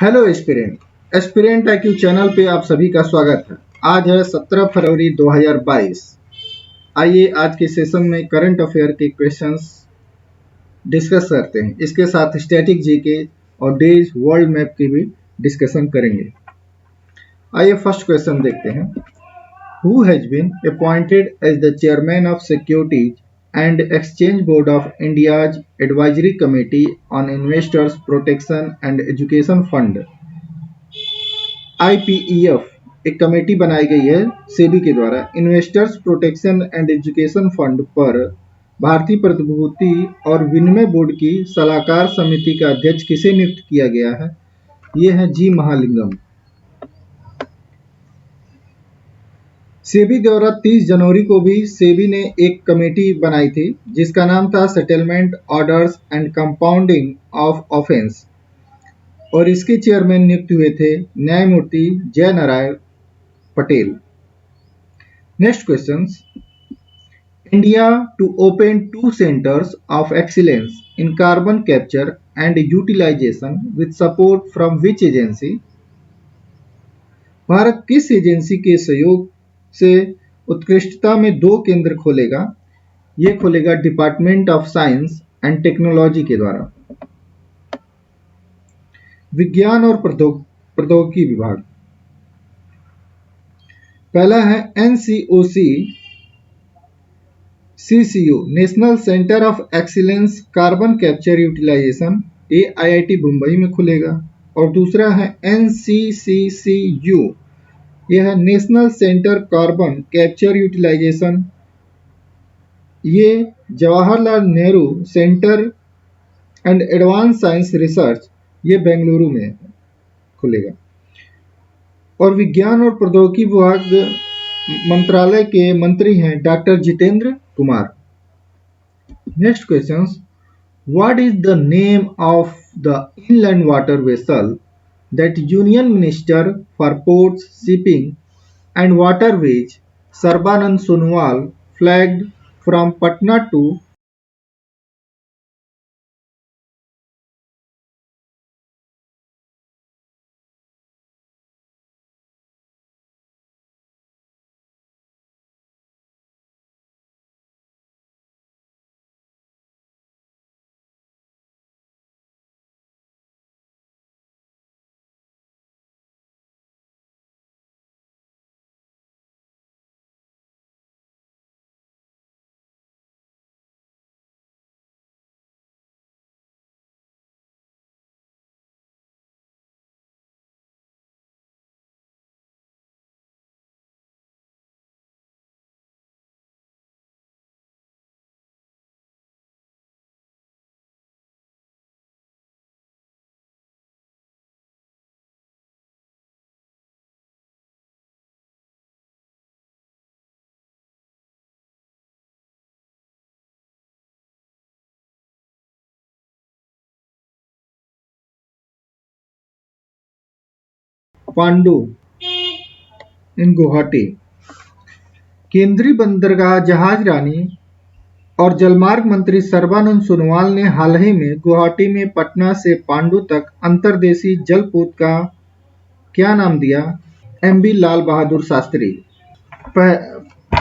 Hello aspirant aspirant IQ channel पे आप सभी का स्वागत है। आज है 17 फरवरी 2022। आइए आज के सेशन में करंट अफेयर के क्वेश्चंस डिस्कस करते हैं। इसके साथ स्टैटिक जीके और डेज वर्ल्ड मैप की भी डिस्कशन करेंगे। आइए फर्स्ट क्वेश्चन देखते हैं। Who has been appointed as the chairman of securities and exchange board of India's advisory committee on investors protection and education fund IPEF एक committee बनाई गई है सेबी के द्वारा investors protection and education fund पर भारतीय प्रतिभूति और विनिमय बोर्ड की सलाहकार समिति का अध्यक्ष किसे नियुक्त किया गया है? ये है जी महालिंगम। सेबी द्वारा 30 जनवरी को भी सेबी ने एक कमेटी बनाई थी जिसका नाम था settlement orders and compounding of offence और इसके चेयरमैन नियुक्त हुए थे न्यायमूर्ति Jai Narayan Patel. Next question. India to open 2 centres of excellence in carbon capture and utilisation with support from which agency? Bharat किस एजेंसी के सहयोग से उत्कृष्टता में 2 केंद्र खोलेगा? ये खोलेगा department of science and technology के द्वारा। विज्ञान और प्रौद्योगिकी विभाग। पहला है NCOC CCU national centre of excellence carbon capture utilisation, ये IIT मुंबई में खुलेगा। और दूसरा है NCCCU, यह है national centre carbon capture utilisation, ये Jawaharlal Nehru centre and advance science research, ये बेंगलुरु में खुलेगा। और विज्ञान और प्रौद्योगिकी विभाग मंत्रालय के मंत्री हैं doctor Jitendra Kumar. Next question. What is the name of the inland water vessel that union minister for ports shipping and waterways Sarbananda Sonowal flagged from Patna to Pandu in Guwahati. केंद्रीय बंदरगाह जहाज रानी और जलमार्ग मंत्री सर्बानंद सोनोवाल ने हाल ही में गुवाहाटी में पटना से पांडु तक अंतर्देशीय जलपोत का क्या नाम दिया? MB Lal Bahadur Shastri.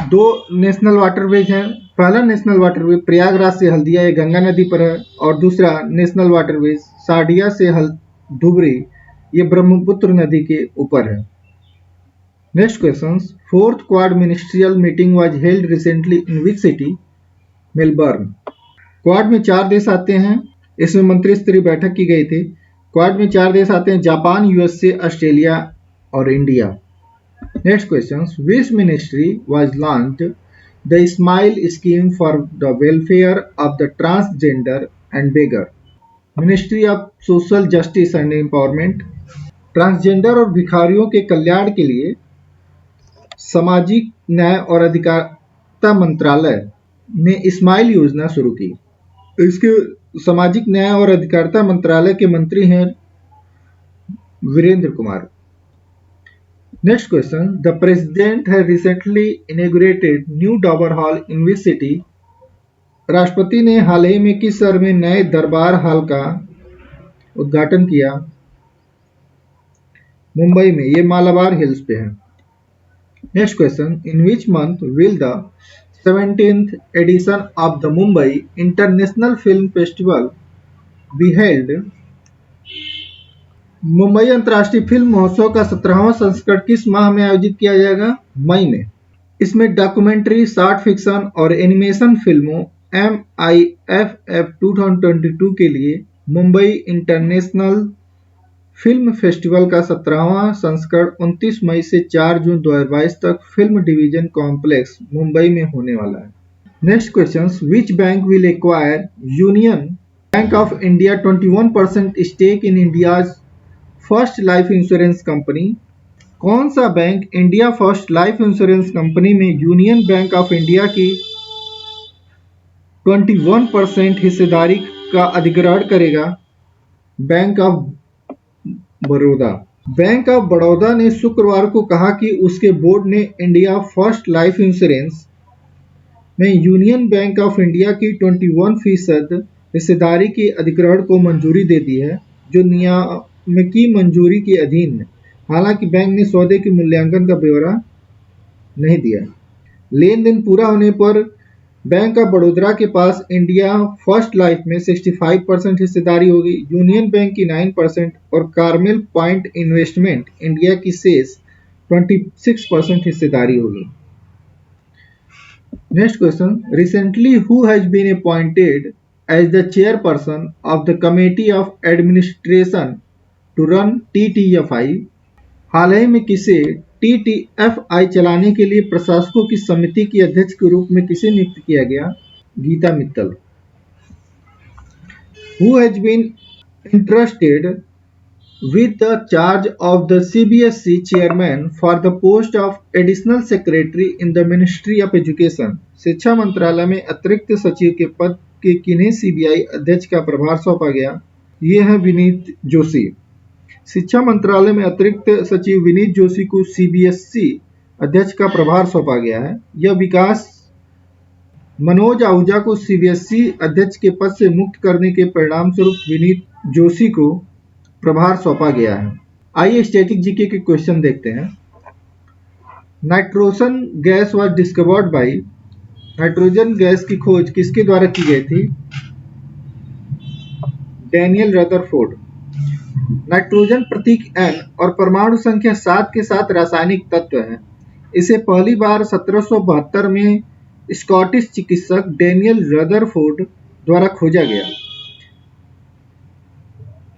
2 national waterways हैं। पहला नेशनल वाटरवे प्रयागराज से हल्दिया, ये गंगा नदी पर है, और दूसरा नेशनल वाटरवेज साडिया से धुबरी, ये ब्रह्मपुत्र नदी के ऊपर है। Next question. 4th quad ministerial meeting was held recently in which city? Melbourne. Quad में 4 देश आते हैं, इसमें मंत्री स्तरीय बैठक की गई थी। क्वाड में 4 देश आते हैं, जापान, USA, ऑस्ट्रेलिया और India. Next question. Which ministry was launched the smile scheme for the welfare of the transgender and beggar? Ministry of social justice and empowerment. Transgender और भिखारियों के कल्याण के लिए सामाजिक न्याय और अधिकारिता मंत्रालय ने स्माइल योजना शुरू की। इसके सामाजिक न्याय और अधिकारिता मंत्रालय के मंत्री हैं Virendra Kumar. Next question. The president has recently inaugurated new Darbar hall in which city? राष्ट्रपति ने हाल ही में किस शहर में नए दरबार हॉल का उद्घाटन किया? मुंबई में, ये मालाबार हिल्स पे है। Next question, in which month will the 17th edition of the Mumbai international film festival be held? Mumbai अंतर्राष्ट्रीय फिल्म महोत्सव का 17वां संस्करण किस माह में आयोजित किया जाएगा? मई में। इसमें डॉक्यूमेंट्री, शॉर्ट फिक्शन और एनिमेशन फिल्मों MIFF 2022 के लिए मुंबई इंटरनेशनल फिल्म फेस्टिवल का 17वां संस्करण 29 मई से 4 जून 2022 तक फिल्म डिवीजन कॉम्प्लेक्स मुंबई में होने वाला है। Next question, which bank will acquire union bank of India 21% stake in India's first life insurance company? कौन सा bank India first life insurance company में यूनियन बैंक ऑफ इंडिया की 21% हिस्सेदारी का अधिग्रहण करेगा? Bank of Baroda. Bank of Baroda ने शुक्रवार को कहा कि उसके बोर्ड ने इंडिया फर्स्ट लाइफ इंश्योरेंस में यूनियन बैंक ऑफ इंडिया की 21% हिस्सेदारी के अधिग्रहण को मंजूरी दे दी है, जो नियामकी मंजूरी के अधीन है। हालांकि बैंक ने सौदे के मूल्यांकन का ब्यौरा नहीं दिया। लेन देन पूरा होने पर बैंक ऑफ बड़ौदा के पास इंडिया फर्स्ट लाइफ में 65% हिस्सेदारी होगी, यूनियन बैंक की 9% और कार्मेल पॉइंट इन्वेस्टमेंट इंडिया की शेष 26% हिस्सेदारी होगी। Next question, recently who has been appointed as the chairperson of the committee of administration to run TTFI? हाल ही में किसे TTFI चलाने के लिए प्रशासकों की समिति की अध्यक्ष के रूप में किसे नियुक्त किया गया? Gita Mittal. Who has been entrusted with the charge of the CBSE chairman for the post of additional secretary in the Ministry of Education? शिक्षा मंत्रालय में अतिरिक्त सचिव के पद के किन्हें CBI अध्यक्ष का प्रभार सौंपा गया? ये है विनीत जोशी। शिक्षा मंत्रालय में अतिरिक्त सचिव विनीत जोशी को CBSE अध्यक्ष का प्रभार सौंपा गया है। यह विकास मनोज आहूजा को CBSE अध्यक्ष के पद से मुक्त करने के परिणाम स्वरूप विनीत जोशी को प्रभार सौंपा गया है। आइए स्टैटिक जीके के क्वेश्चन देखते हैं। Nitrogen gas was discovered by, nitrogen gas की खोज किसके द्वारा की गई थी? Daniel Rutherford. नाइट्रोजन प्रतीक N और परमाणु संख्या 7 के साथ रासायनिक तत्व है। इसे पहली बार 1772 में स्कॉटिश चिकित्सक डैनियल रदरफोर्ड द्वारा खोजा गया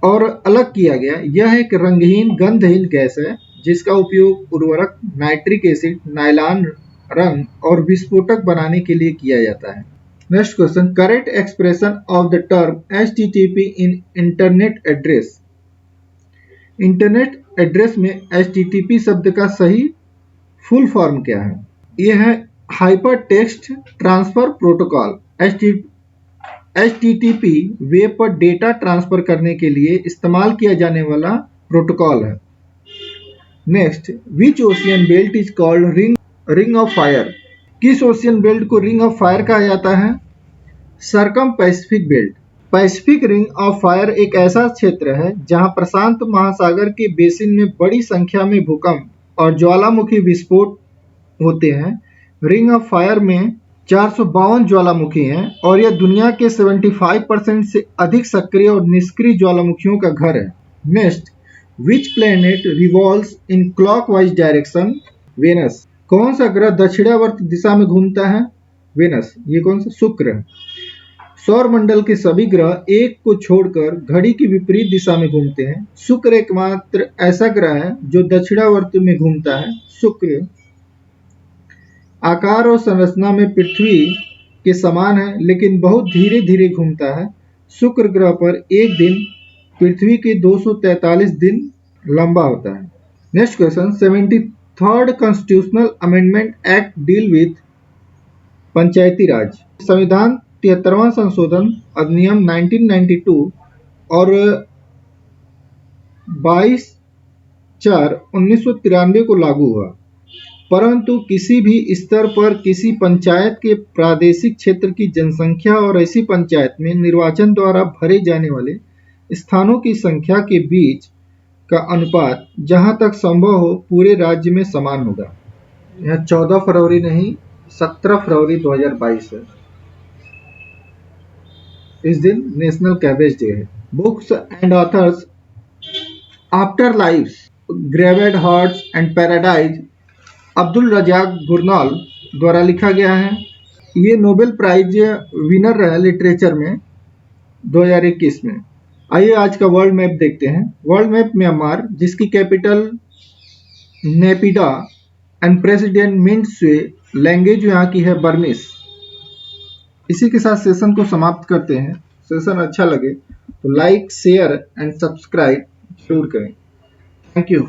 और अलग किया गया। यह एक रंगहीन गंधहीन गैस है जिसका उपयोग उर्वरक, नाइट्रिक एसिड, नायलॉन रंग और विस्फोटक बनाने के लिए किया जाता है। Next question, correct expression of the term HTTP in internet address? Internet address में HTTP शब्द का सही फुल फॉर्म क्या है? यह है hyper text transfer protocol. HTTP web पर डेटा ट्रांसफर करने के लिए इस्तेमाल किया जाने वाला प्रोटोकॉल है। Next, which ocean belt is called ring of fire? किस ओशियन बेल्ट को रिंग ऑफ फायर कहा जाता है? Circum Pacific belt. Pacific ring of fire एक ऐसा क्षेत्र है जहां प्रशांत महासागर के बेसिन में बड़ी संख्या में भूकंप और ज्वालामुखी विस्फोट होते हैं। रिंग ऑफ फायर में 452 ज्वालामुखी हैं और यह दुनिया के 75% से अधिक सक्रिय और निष्क्रिय ज्वालामुखियों का घर है। Next, which planet revolves in clockwise direction? Venus. कौन सा ग्रह दक्षिणावर्त दिशा में घूमता है? वेनस। ये कौन सा? शुक्र है। सौर मंडल के सभी ग्रह एक को छोड़कर घड़ी की विपरीत दिशा में घूमते हैं। शुक्र एकमात्र ऐसा ग्रह है जो दक्षिणावर्त में घूमता है। शुक्र आकार और संरचना में पृथ्वी के समान है लेकिन बहुत धीरे धीरे घूमता है। शुक्र ग्रह पर एक दिन पृथ्वी के 243 दिन लंबा होता है। Next question, 73rd constitutional amendment act deal with Panchayati Raj? संविधान 73वां संशोधन अधिनियम 1992 और 22/4/1993 को लागू हुआ, परंतु किसी भी स्तर पर किसी पंचायत के प्रादेशिक क्षेत्र की जनसंख्या और ऐसी पंचायत में निर्वाचन द्वारा भरे जाने वाले स्थानों की संख्या के बीच का अनुपात जहां तक संभव हो पूरे राज्य में समान होगा। यह 14 फरवरी नहीं 17 फरवरी 2022 है। इस दिन नेशनल कैबेज डे है। Books and authors afterlives gravel hearts and paradise Abdulrazak Gurnah द्वारा लिखा गया है। ये नोबेल प्राइज विनर रहा लिटरेचर में 2021 में। आइए आज का वर्ल्ड मैप देखते हैं। वर्ल्ड मैप म्यांमार, जिसकी capital Naypyidaw and president Myint Swe, language यहाँ की है बर्मिस। इसी के साथ सेशन को समाप्त करते हैं। सेशन अच्छा लगे तो लाइक, शेयर एंड सब्सक्राइब जरूर करें। Thank you.